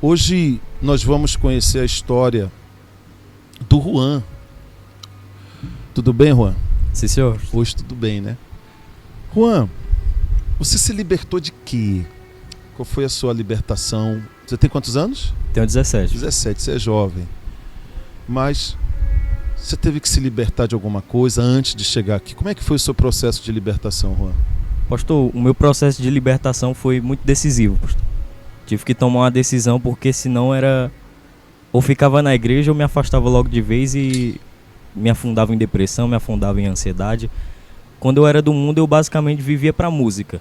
Hoje nós vamos conhecer a história do Juan. Tudo bem, Juan? Sim, senhor. Hoje tudo bem, né? Juan, você se libertou de quê? Qual foi a sua libertação? Você tem quantos anos? Tenho 17. 17, você é jovem. Mas você teve que se libertar de alguma coisa antes de chegar aqui. Como é que foi o seu processo de libertação, Juan? Pastor, o meu processo de libertação foi muito decisivo, pastor. Tive que tomar uma decisão porque senão era... Ou ficava na igreja ou me afastava logo de vez e me afundava em depressão, me afundava em ansiedade. Quando eu era do mundo, eu basicamente vivia pra música.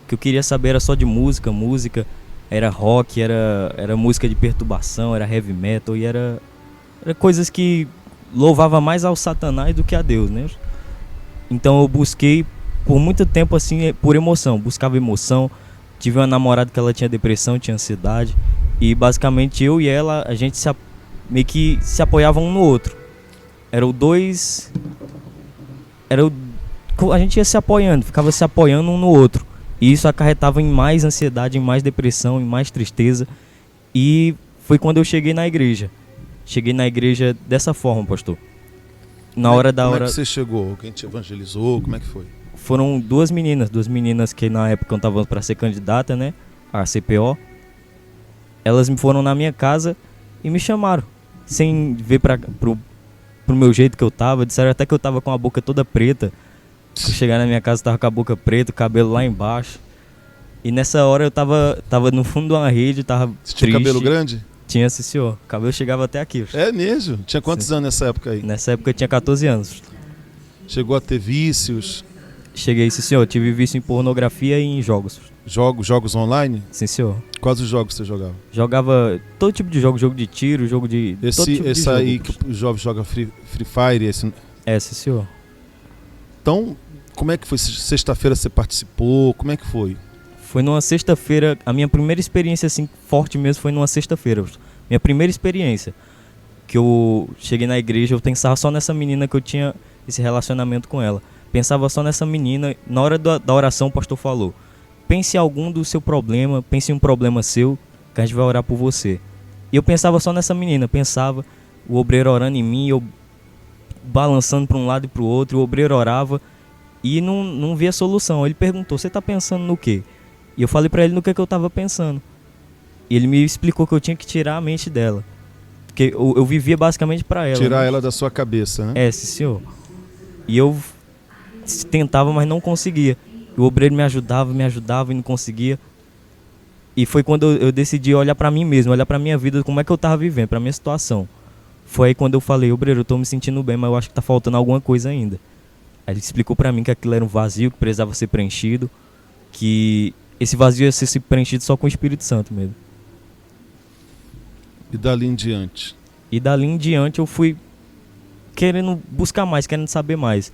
O que eu queria saber era só de música, era rock, era música de perturbação, era heavy metal e era coisas que louvava mais ao Satanás do que a Deus, né? Então eu busquei por muito tempo assim, por emoção, buscava emoção. Tive uma namorada que ela tinha depressão, tinha ansiedade e basicamente eu e ela, a gente meio que se apoiava um no outro. A gente ia se apoiando, ficava se apoiando um no outro. E isso acarretava em mais ansiedade, em mais depressão, em mais tristeza. E foi quando eu cheguei na igreja. Cheguei na igreja dessa forma, pastor. Como é que você chegou? Quem te evangelizou? Como é que foi? Foram duas meninas que na época eu estava para ser candidata, né? A CPO. Elas foram na minha casa e me chamaram. Sem ver pro meu jeito que eu tava. Disseram até que eu tava com a boca toda preta. Eu chegar na minha casa, tava com a boca preta, o cabelo lá embaixo. E nessa hora eu tava no fundo de uma rede, tava Você tinha triste. cabelo grande? Tinha, sim, senhor. O cabelo chegava até aqui. É mesmo? Tinha quantos Sim. anos nessa época aí? Nessa época eu tinha 14 anos. Chegou a ter vícios? Cheguei, sim, senhor. Tive vício em pornografia e em jogos. Jogos online? Sim, senhor. Quais os jogos você jogava? Jogava todo tipo de jogo de tiro, jogo de... todo tipo de Esse jogo. aí que o jovem joga Free Fire? Esse... É, sim, senhor. Então, como é que foi? Sexta-feira você participou? Como é que foi? Foi numa sexta-feira, a minha primeira experiência assim, forte mesmo, foi numa sexta-feira. Minha primeira experiência. Que eu cheguei na igreja, eu pensava só nessa menina que eu tinha esse relacionamento com ela. Pensava só nessa menina. Na hora da oração o pastor falou: pense em algum do seu problema, pense em um problema seu, que a gente vai orar por você. E eu pensava só nessa menina, pensava, o obreiro orando em mim, eu balançando para um lado e para o outro, o obreiro orava e não via solução. Ele perguntou: você está pensando no quê? E eu falei para ele no que eu estava pensando. E ele me explicou que eu tinha que tirar a mente dela. Porque eu vivia basicamente para ela. Tirar ela da sua cabeça, né? É, sim, senhor. E eu tentava, mas não conseguia. O obreiro me ajudava e não conseguia. E foi quando eu decidi olhar para mim mesmo, olhar para minha vida, como é que eu estava vivendo, para minha situação. Foi aí quando eu falei: obreiro, eu estou me sentindo bem, mas eu acho que está faltando alguma coisa ainda. Aí ele explicou para mim que aquilo era um vazio, que precisava ser preenchido, que esse vazio ia ser preenchido só com o Espírito Santo mesmo. E dali em diante? E dali em diante eu fui querendo buscar mais, querendo saber mais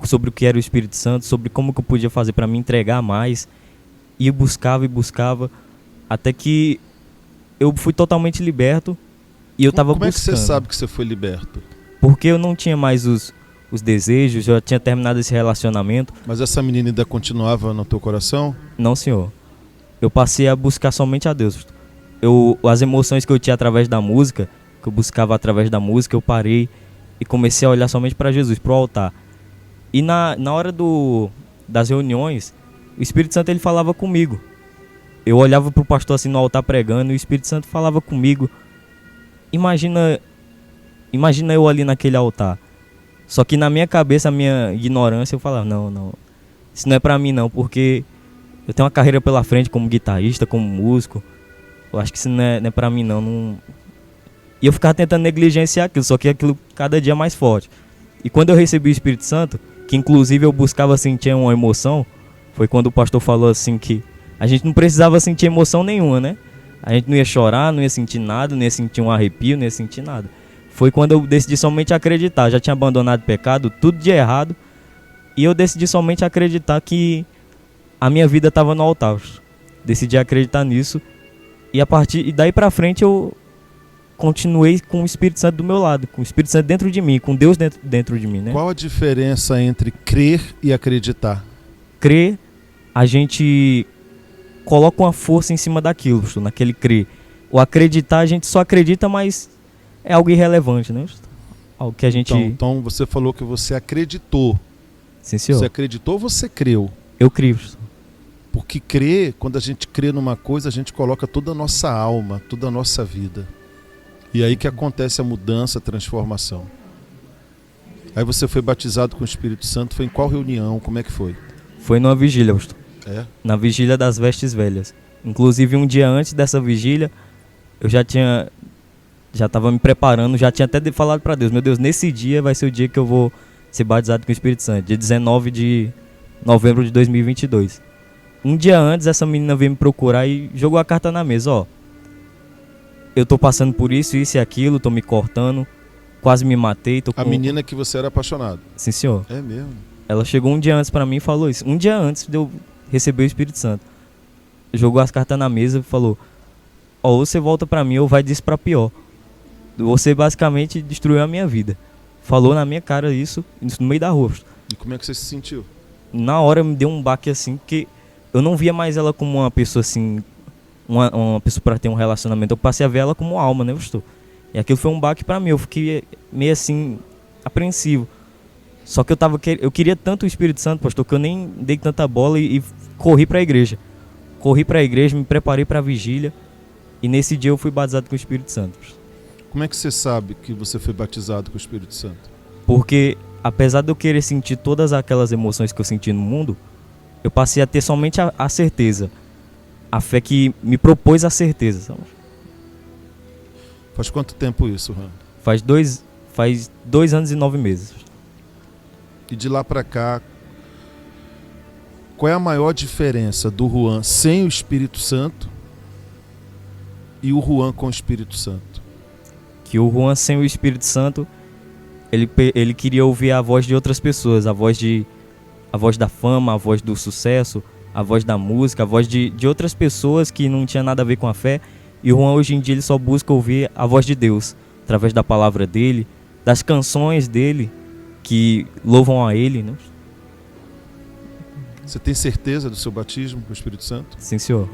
sobre o que era o Espírito Santo, sobre como que eu podia fazer para me entregar mais. E eu buscava, até que eu fui totalmente liberto e eu estava buscando. Como é que você sabe que você foi liberto? Porque eu não tinha mais os desejos, eu já tinha terminado esse relacionamento. Mas essa menina ainda continuava no teu coração? Não, senhor. Eu passei a buscar somente a Deus. As emoções que eu tinha através da música, que eu buscava através da música, eu parei e comecei a olhar somente para Jesus, para o altar. E na hora das reuniões, o Espírito Santo ele falava comigo. Eu olhava para o pastor assim no altar pregando e o Espírito Santo falava comigo. Imagina eu ali naquele altar. Só que na minha cabeça, a minha ignorância, eu falava: não, isso não é para mim não, porque eu tenho uma carreira pela frente como guitarrista, como músico. Eu acho que isso não é pra mim não. E eu ficava tentando negligenciar aquilo, só que aquilo cada dia mais forte. E quando eu recebi o Espírito Santo, que inclusive eu buscava sentir uma emoção, foi quando o pastor falou assim que a gente não precisava sentir emoção nenhuma, né? A gente não ia chorar, não ia sentir nada, não ia sentir um arrepio, não ia sentir nada. Foi quando eu decidi somente acreditar. Já tinha abandonado o pecado, tudo de errado. E eu decidi somente acreditar que a minha vida estava no altar. Decidi acreditar nisso. E daí pra frente eu continuei com o Espírito Santo do meu lado, com o Espírito Santo dentro de mim, com Deus dentro de mim, né? Qual a diferença entre crer e acreditar? Crer, a gente coloca uma força em cima daquilo, naquele crer. O acreditar, a gente só acredita, mas é algo irrelevante, né? Algo que a gente... Então você falou que você acreditou. Sim, senhor. Você acreditou ou você creu? Eu creio. Porque crer, quando a gente crê numa coisa, a gente coloca toda a nossa alma, toda a nossa vida. E aí que acontece a mudança, a transformação. Aí você foi batizado com o Espírito Santo, foi em qual reunião? Como é que foi? Foi numa vigília, pastor. É? Na vigília das vestes velhas. Inclusive, um dia antes dessa vigília, eu já estava me preparando, já tinha até falado para Deus, meu Deus, nesse dia vai ser o dia que eu vou ser batizado com o Espírito Santo, dia 19 de novembro de 2022. Um dia antes, essa menina veio me procurar e jogou a carta na mesa, ó. Eu tô passando por isso e aquilo, tô me cortando, quase me matei. Tô com... A menina que você era apaixonado? Sim, senhor. É mesmo? Ela chegou um dia antes pra mim e falou isso. Um dia antes de eu receber o Espírito Santo. Jogou as cartas na mesa e falou, ó, ou você volta pra mim ou vai disso pra pior. Você basicamente destruiu a minha vida. Falou na minha cara isso no meio da rua. E como é que você se sentiu? Na hora me deu um baque assim, porque eu não via mais ela como uma pessoa assim, uma pessoa para ter um relacionamento. Eu passei a ver ela como alma, né, pastor? E aquilo foi um baque pra mim. Eu fiquei meio assim, apreensivo. Só que eu queria tanto o Espírito Santo, pastor, que eu nem dei tanta bola e corri pra igreja. Corri pra igreja, me preparei pra vigília. E nesse dia eu fui batizado com o Espírito Santo. Como é que você sabe que você foi batizado com o Espírito Santo? Porque, apesar de eu querer sentir todas aquelas emoções que eu senti no mundo, eu passei a ter somente a certeza. A fé que me propôs a certeza. Sabe? Faz quanto tempo isso, Juan? Faz 2 anos e 9 meses. E de lá pra cá, qual é a maior diferença do Juan sem o Espírito Santo e o Juan com o Espírito Santo? Que o Juan sem o Espírito Santo, ele queria ouvir a voz de outras pessoas, a voz da fama, a voz do sucesso, a voz da música, a voz de outras pessoas que não tinha nada a ver com a fé. E o Juan hoje em dia ele só busca ouvir a voz de Deus, através da palavra dele, das canções dele, que louvam a ele, né? Você tem certeza do seu batismo com o Espírito Santo? Sim, senhor.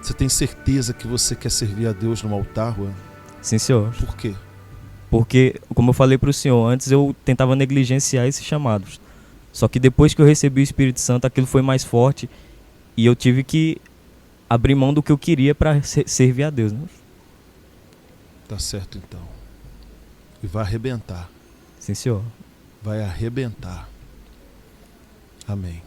Você tem certeza que você quer servir a Deus no altar, Juan? Sim, senhor. Por quê? Porque, como eu falei para o senhor, antes eu tentava negligenciar esses chamados. Só que depois que eu recebi o Espírito Santo, aquilo foi mais forte e eu tive que abrir mão do que eu queria para servir a Deus, né? Tá certo, então. E vai arrebentar. Sim, senhor. Vai arrebentar. Amém.